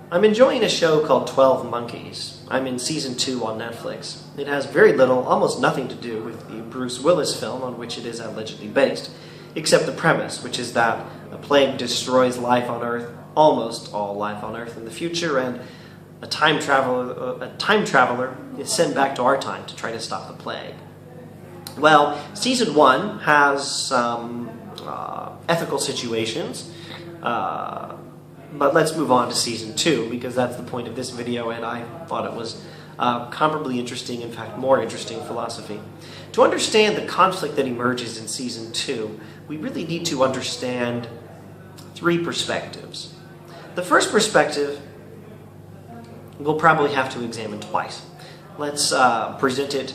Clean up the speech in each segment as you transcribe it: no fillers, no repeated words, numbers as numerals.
I'm enjoying a show called 12 Monkeys. I'm in season 2 on Netflix. It has very little, almost nothing to do with the Bruce Willis film on which it is allegedly based, except the premise, which is that a plague destroys life on Earth, almost all life on Earth in the future, and a time traveler is sent back to our time to try to stop the plague. Well, season 1 has some ethical situations, but let's move on to season 2, because that's the point of this video, and I thought it was comparably interesting, in fact more interesting philosophy. To understand the conflict that emerges in season 2, we really need to understand 3 perspectives. The first perspective we'll probably have to examine twice. Let's present it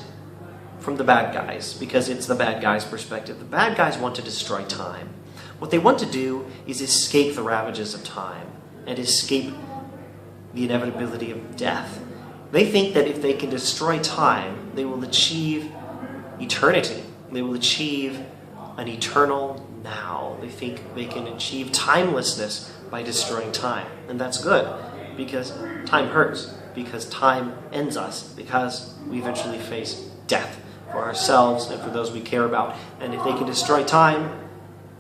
from the bad guys, because it's the bad guys' perspective. The bad guys want to destroy time. What they want to do is escape the ravages of time and escape the inevitability of death. They think that if they can destroy time, they will achieve eternity. They will achieve an eternal now. They think they can achieve timelessness by destroying time. And that's good, because time hurts, because time ends us, because we eventually face death for ourselves and for those we care about. And if they can destroy time,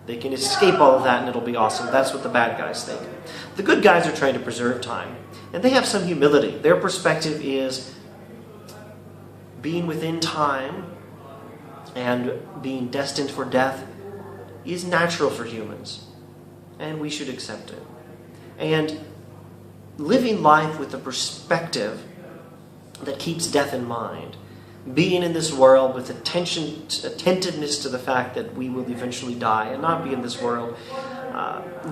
they can escape all of that and it'll be awesome. That's what the bad guys think. The good guys are trying to preserve time, and they have some humility. Their perspective is being within time and being destined for death is natural for humans, and we should accept it. And living life with a perspective that keeps death in mind, being in this world with attentiveness to the fact that we will eventually die and not be in this world,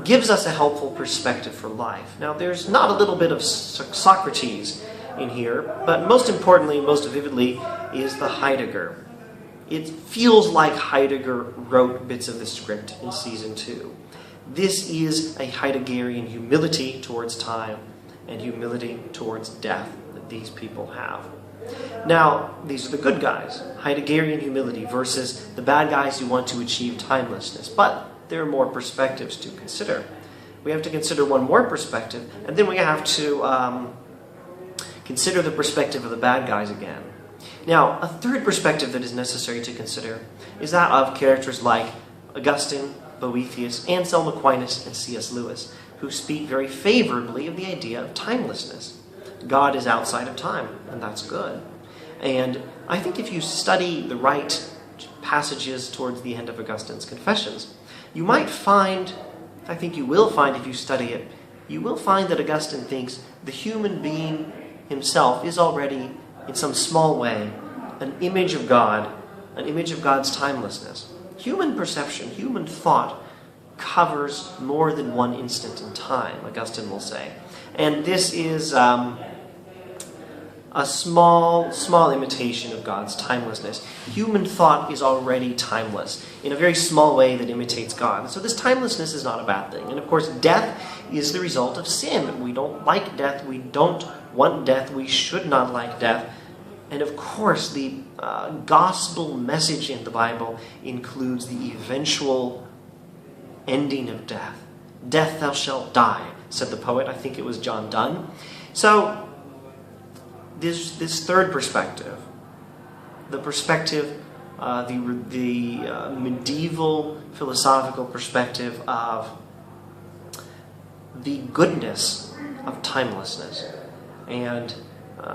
gives us a helpful perspective for life. Now, there's not a little bit of Socrates in here, but most importantly, most vividly, is the Heidegger. It feels like Heidegger wrote bits of the script in season 2. This is a Heideggerian humility towards time and humility towards death that these people have. Now, these are the good guys, Heideggerian humility versus the bad guys who want to achieve timelessness. But there are more perspectives to consider. We have to consider one more perspective, and then we have to consider the perspective of the bad guys again. Now, a third perspective that is necessary to consider is that of characters like Augustine, Boethius, Anselm Aquinas, and C.S. Lewis, who speak very favorably of the idea of timelessness. God is outside of time, and that's good. And I think if you study the right passages towards the end of Augustine's Confessions, you might find, I think you will find if you study it, you will find that Augustine thinks the human being himself is already, in some small way, an image of God, an image of God's timelessness. Human perception, human thought, covers more than one instant in time, Augustine will say. And this is a small imitation of God's timelessness. Human thought is already timeless in a very small way that imitates God. So this timelessness is not a bad thing. And of course, death is the result of sin. We don't like death. We don't want death. We should not like death. And of course, the gospel message in the Bible includes the eventual ending of death. Death thou shalt die, said the poet. I think it was John Donne. So this third perspective, the perspective, the medieval philosophical perspective of the goodness of timelessness and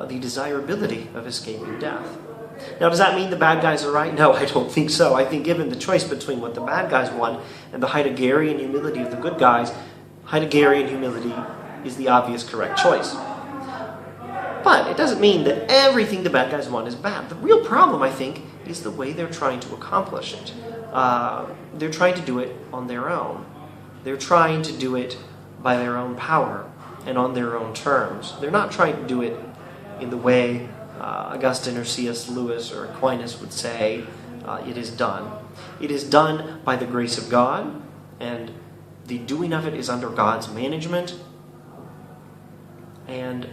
the desirability of escaping death. Now, does that mean the bad guys are right? No, I don't think so. I think given the choice between what the bad guys want and the Heideggerian humility of the good guys, Heideggerian humility is the obvious correct choice. But it doesn't mean that everything the bad guys want is bad. The real problem, I think, is the way they're trying to accomplish it. They're trying to do it on their own. They're trying to do it by their own power and on their own terms. They're not trying to do it in the way Augustine or C.S. Lewis or Aquinas would say it is done. It is done by the grace of God, and the doing of it is under God's management, and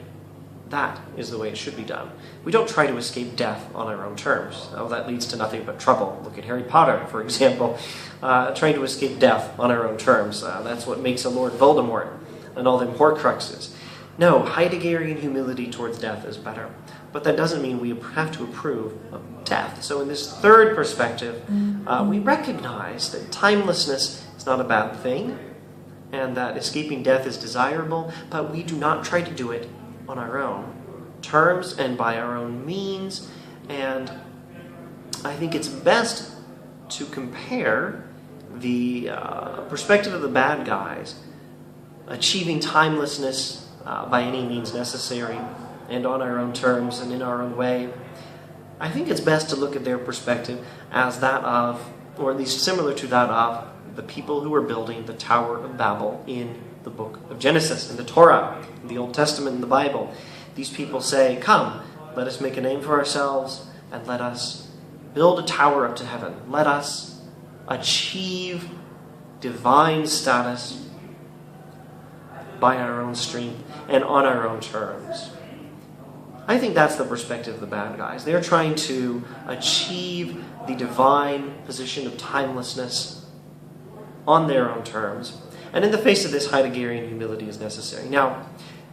that is the way it should be done. We don't try to escape death on our own terms. Oh, that leads to nothing but trouble. Look at Harry Potter, for example, trying to escape death on our own terms. That's what makes a Lord Voldemort and all them Horcruxes. No, Heideggerian humility towards death is better. But that doesn't mean we have to approve of death. So in this third perspective, we recognize that timelessness is not a bad thing, and that escaping death is desirable, but we do not try to do it on our own terms and by our own means. And I think it's best to compare the perspective of the bad guys achieving timelessness by any means necessary and on our own terms and in our own way. I think it's best to look at their perspective as that of, or at least similar to that of, the people who were building the Tower of Babel in the book of Genesis, in the Torah, in the Old Testament, in the Bible. These people say, come, let us make a name for ourselves and let us build a tower up to heaven. Let us achieve divine status by our own strength and on our own terms. I think that's the perspective of the bad guys. They're trying to achieve the divine position of timelessness on their own terms. And in the face of this, Heideggerian humility is necessary. Now,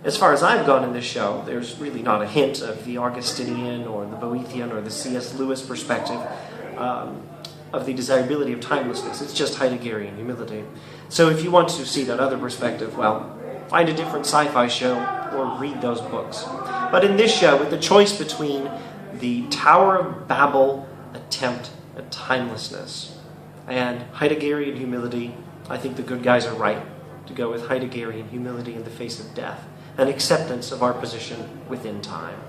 as far as I've gone in this show, there's really not a hint of the Augustinian or the Boethian or the C.S. Lewis perspective of the desirability of timelessness. It's just Heideggerian humility. So if you want to see that other perspective, well, find a different sci-fi show or read those books. But in this show, with the choice between the Tower of Babel attempt at timelessness and Heideggerian humility, I think the good guys are right to go with Heideggerian humility in the face of death and acceptance of our position within time.